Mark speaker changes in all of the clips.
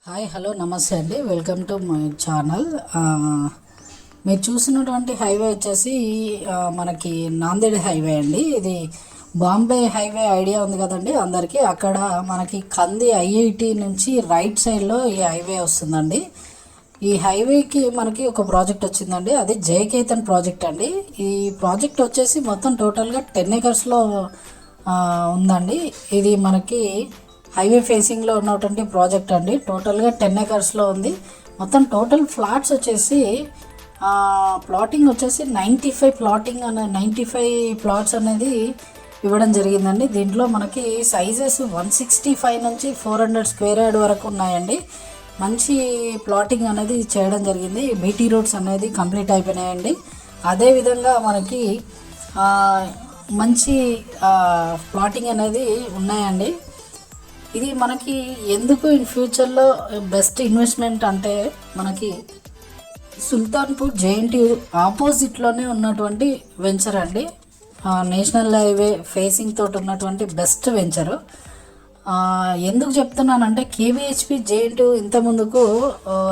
Speaker 1: Hi hello నమస్తే అండి, welcome to my channel. మీరు చూసినటువంటి హైవే వచ్చేసి మనకి నాందేడ్ హైవే అండి. ఇది బాంబే హైవే ఐడియా ఉంది కదండి అందరికీ. అక్కడ మనకి కంది ఐఐటి నుంచి రైట్ సైడ్లో ఈ హైవే వస్తుందండి. ఈ హైవేకి మనకి ఒక ప్రాజెక్ట్ వచ్చిందండి, అది జయకేతన్ ప్రాజెక్ట్ అండి. ఈ ప్రాజెక్ట్ వచ్చేసి మొత్తం టోటల్గా 10 ఎకర్స్లో ఉందండి. ఇది మనకి హైవే ఫేసింగ్లో ఉన్నటువంటి ప్రాజెక్ట్ అండి. టోటల్గా 10 ఎకర్స్లో ఉంది. మొత్తం టోటల్ ఫ్లాట్స్ వచ్చేసి ప్లాటింగ్ వచ్చేసి 95 ప్లాట్స్ అనేది ఇవ్వడం జరిగిందండి. దీంట్లో మనకి సైజెస్ 165 నుంచి 400 స్క్వేర్ యార్డ్ వరకు ఉన్నాయండి. మంచి ప్లాటింగ్ అనేది చేయడం జరిగింది. బీటీ రోడ్స్ అనేది కంప్లీట్ అయిపోయినాయండి. అదేవిధంగా మనకి మంచి ప్లాటింగ్ అనేది ఉన్నాయండి. ఇది మనకి ఎందుకు ఇన్ ఫ్యూచర్లో బెస్ట్ ఇన్వెస్ట్మెంట్ అంటే, మనకి సుల్తాన్పూర్ జేఎన్టీయూ ఆపోజిట్లోనే ఉన్నటువంటి వెంచర్ అండి. నేషనల్ హైవే ఫేసింగ్ తోటి ఉన్నటువంటి బెస్ట్ వెంచరు. ఎందుకు చెప్తున్నానంటే, కేవీహెచ్పి జేఎన్టీయూ ఇంత ముందుకు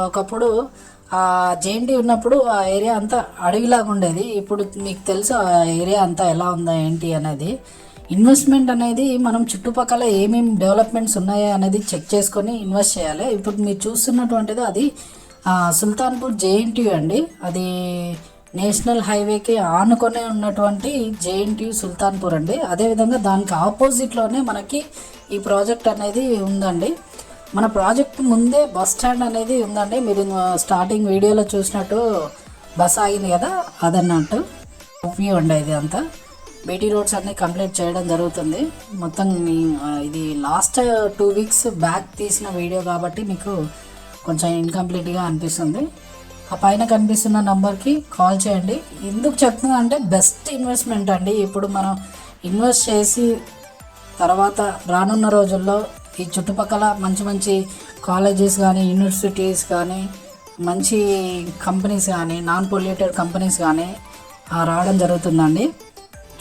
Speaker 1: ఒకప్పుడు జేఎన్టీయూ ఉన్నప్పుడు ఆ ఏరియా అంతా అడవిలాగా ఉండేది. ఇప్పుడు మీకు తెలుసు ఆ ఏరియా అంతా ఎలా ఉందా ఏంటి అనేది. ఇన్వెస్ట్మెంట్ అనేది మనం చుట్టుపక్కల ఏమేమి డెవలప్మెంట్స్ ఉన్నాయో అనేది చెక్ చేసుకొని ఇన్వెస్ట్ చేయాలి. ఇప్పుడు మీరు చూస్తున్నటువంటిది అది సుల్తాన్పూర్ జేఎన్టీయూ అండి. అది నేషనల్ హైవేకి ఆనుకొని ఉన్నటువంటి జేఎన్టీయూ సుల్తాన్పూర్ అండి. అదేవిధంగా దానికి ఆపోజిట్లోనే మనకి ఈ ప్రాజెక్ట్ అనేది ఉందండి. మన ప్రాజెక్ట్ ముందే బస్ స్టాండ్ అనేది ఉందండి. మీరు స్టార్టింగ్ వీడియోలో చూసినట్టు బస్ ఆగింది కదా, అదన్నట్టు వ్యూ అండి. ఇది అంతా బీటీ రోడ్స్ అన్నీ కంప్లీట్ చేయడం జరుగుతుంది. మొత్తం ఇది లాస్ట్ 2 వీక్స్ బ్యాక్ తీసిన వీడియో కాబట్టి మీకు కొంచెం ఇన్కంప్లీట్గా అనిపిస్తుంది. ఆ పైన కనిపిస్తున్న నంబర్కి కాల్ చేయండి. ఎందుకు చెప్తున్నా అంటే, బెస్ట్ ఇన్వెస్ట్మెంట్ అండి. ఇప్పుడు మనం ఇన్వెస్ట్ చేసి తర్వాత రానున్న రోజుల్లో ఈ చుట్టుపక్కల మంచి మంచి కాలేజెస్ కానీ, యూనివర్సిటీస్ కానీ, మంచి కంపెనీస్ కానీ, నాన్ పొల్యూటెడ్ కంపెనీస్ కానీ రావడం జరుగుతుందండి.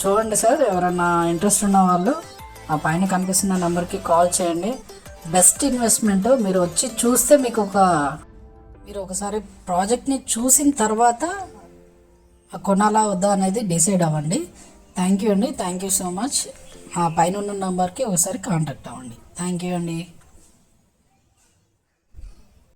Speaker 1: చూడండి సార్, ఎవరైనా ఇంట్రెస్ట్ ఉన్న వాళ్ళు ఆ పైన కనిపిస్తున్న నెంబర్కి కాల్ చేయండి. Best investment. మీరు వచ్చి చూస్తే మీరు ఒకసారి ప్రాజెక్ట్ని చూసిన తర్వాత కొనాలా వద్దా అనేది డిసైడ్ అవ్వండి. థ్యాంక్ యూ అండి, థ్యాంక్ యూ సో మచ్. ఆ పైన ఉన్న నెంబర్కి ఒకసారి కాంటాక్ట్ అవ్వండి. థ్యాంక్ యూ అండి.